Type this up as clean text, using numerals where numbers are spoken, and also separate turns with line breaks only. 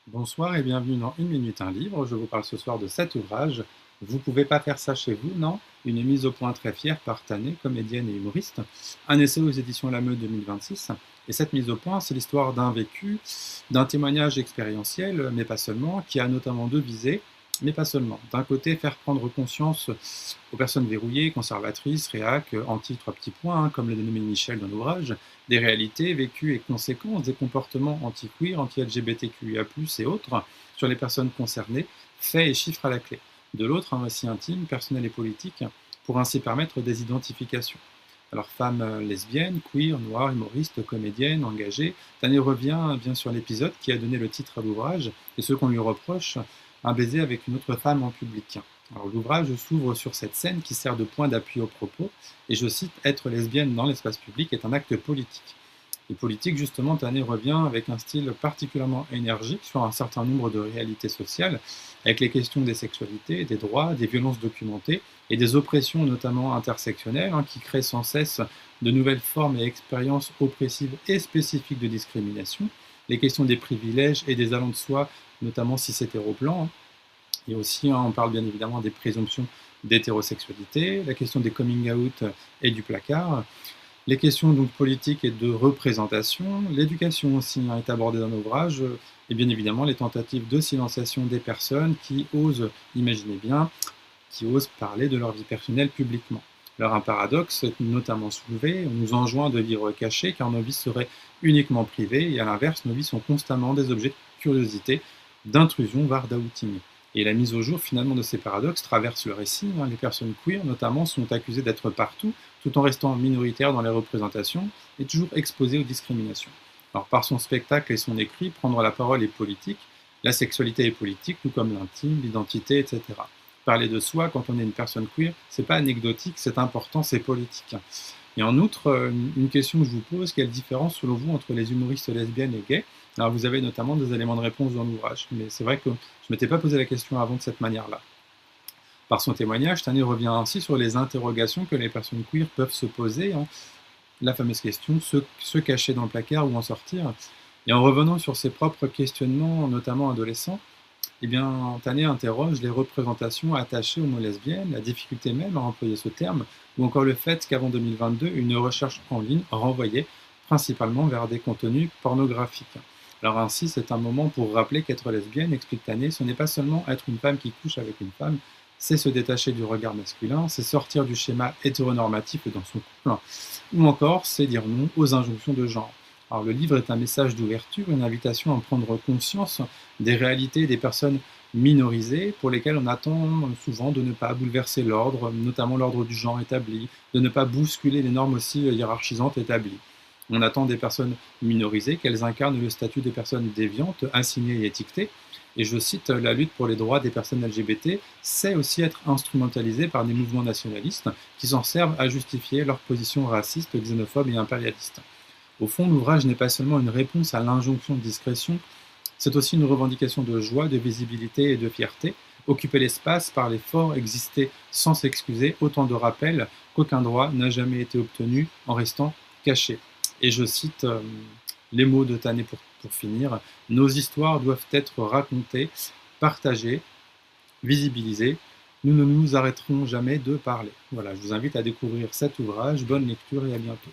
Bonsoir et bienvenue dans Une minute, un livre. Je vous parle ce soir de cet ouvrage. Vous pouvez pas faire ça chez vous, non? Une mise au point très fière par Tané, comédienne et humoriste. Un essai aux éditions La Meute 2026. Et cette mise au point, c'est l'histoire d'un vécu, d'un témoignage expérientiel, mais pas seulement, qui a notamment deux visées, mais pas seulement. D'un côté, faire prendre conscience aux personnes verrouillées, conservatrices, réac, anti trois petits points, comme le dénommé Michel dans l'ouvrage, des réalités vécues et conséquences des comportements anti-queer, anti-LGBTQIA+, et autres, sur les personnes concernées, faits et chiffres à la clé. De l'autre, un récit intime, personnel et politique, pour ainsi permettre des identifications. Alors, femme lesbienne, queer, noire, humoriste, comédienne, engagée, Tané revient bien sur l'épisode qui a donné le titre à l'ouvrage, et ce qu'on lui reproche, un baiser avec une autre femme en public. Alors, l'ouvrage s'ouvre sur cette scène qui sert de point d'appui au propos, et je cite, être lesbienne dans l'espace public est un acte politique. Et politique, justement, Tané revient avec un style particulièrement énergique sur un certain nombre de réalités sociales, avec les questions des sexualités, des droits, des violences documentées et des oppressions, notamment intersectionnelles, qui créent sans cesse de nouvelles formes et expériences oppressives et spécifiques de discrimination, les questions des privilèges et des allants de soi, notamment si c'est hétéroplan, et aussi, on parle bien évidemment des présomptions d'hétérosexualité, la question des coming out et du placard, les questions donc politiques et de représentation, l'éducation aussi est abordée dans l'ouvrage, et bien évidemment les tentatives de silenciation des personnes qui osent, imaginez bien, qui osent parler de leur vie personnelle publiquement. Alors un paradoxe est notamment soulevé, on nous enjoint de vivre cachés car nos vies seraient uniquement privées, et à l'inverse, nos vies sont constamment des objets de curiosité, d'intrusion, voire d'outing. Et la mise au jour finalement de ces paradoxes traverse le récit. Les personnes queer notamment sont accusées d'être partout, tout en restant minoritaires dans les représentations et toujours exposées aux discriminations. Alors par son spectacle et son écrit, prendre la parole est politique, la sexualité est politique, tout comme l'intime, l'identité, etc. Parler de soi quand on est une personne queer, c'est pas anecdotique, c'est important, c'est politique. Et en outre, une question que je vous pose, quelle différence selon vous entre les humoristes lesbiennes et gays? Alors vous avez notamment des éléments de réponse dans l'ouvrage, mais c'est vrai que je ne m'étais pas posé la question avant de cette manière-là. Par son témoignage, Tané revient ainsi sur les interrogations que les personnes queer peuvent se poser, la fameuse question, se cacher dans le placard ou en sortir. Et en revenant sur ses propres questionnements, notamment adolescents, eh bien, Tané interroge les représentations attachées aux mots lesbiennes, la difficulté même à employer ce terme, ou encore le fait qu'avant 2022, une recherche en ligne renvoyait principalement vers des contenus pornographiques. Alors ainsi, c'est un moment pour rappeler qu'être lesbienne, explique Tané, ce n'est pas seulement être une femme qui couche avec une femme, c'est se détacher du regard masculin, c'est sortir du schéma hétéronormatif dans son couple, ou encore c'est dire non aux injonctions de genre. Alors le livre est un message d'ouverture, une invitation à prendre conscience des réalités des personnes minorisées pour lesquelles on attend souvent de ne pas bouleverser l'ordre, notamment l'ordre du genre établi, de ne pas bousculer les normes aussi hiérarchisantes établies. On attend des personnes minorisées qu'elles incarnent le statut des personnes déviantes, assignées et étiquetées. Et je cite, la lutte pour les droits des personnes LGBT sait aussi être instrumentalisée par des mouvements nationalistes qui s'en servent à justifier leur position raciste, xénophobe et impérialiste. Au fond, l'ouvrage n'est pas seulement une réponse à l'injonction de discrétion, c'est aussi une revendication de joie, de visibilité et de fierté. Occuper l'espace, parler fort, exister sans s'excuser, autant de rappels qu'aucun droit n'a jamais été obtenu en restant caché. Et je cite les mots de Tané pour finir. Nos histoires doivent être racontées, partagées, visibilisées. Nous ne nous arrêterons jamais de parler. Voilà, je vous invite à découvrir cet ouvrage. Bonne lecture et à bientôt.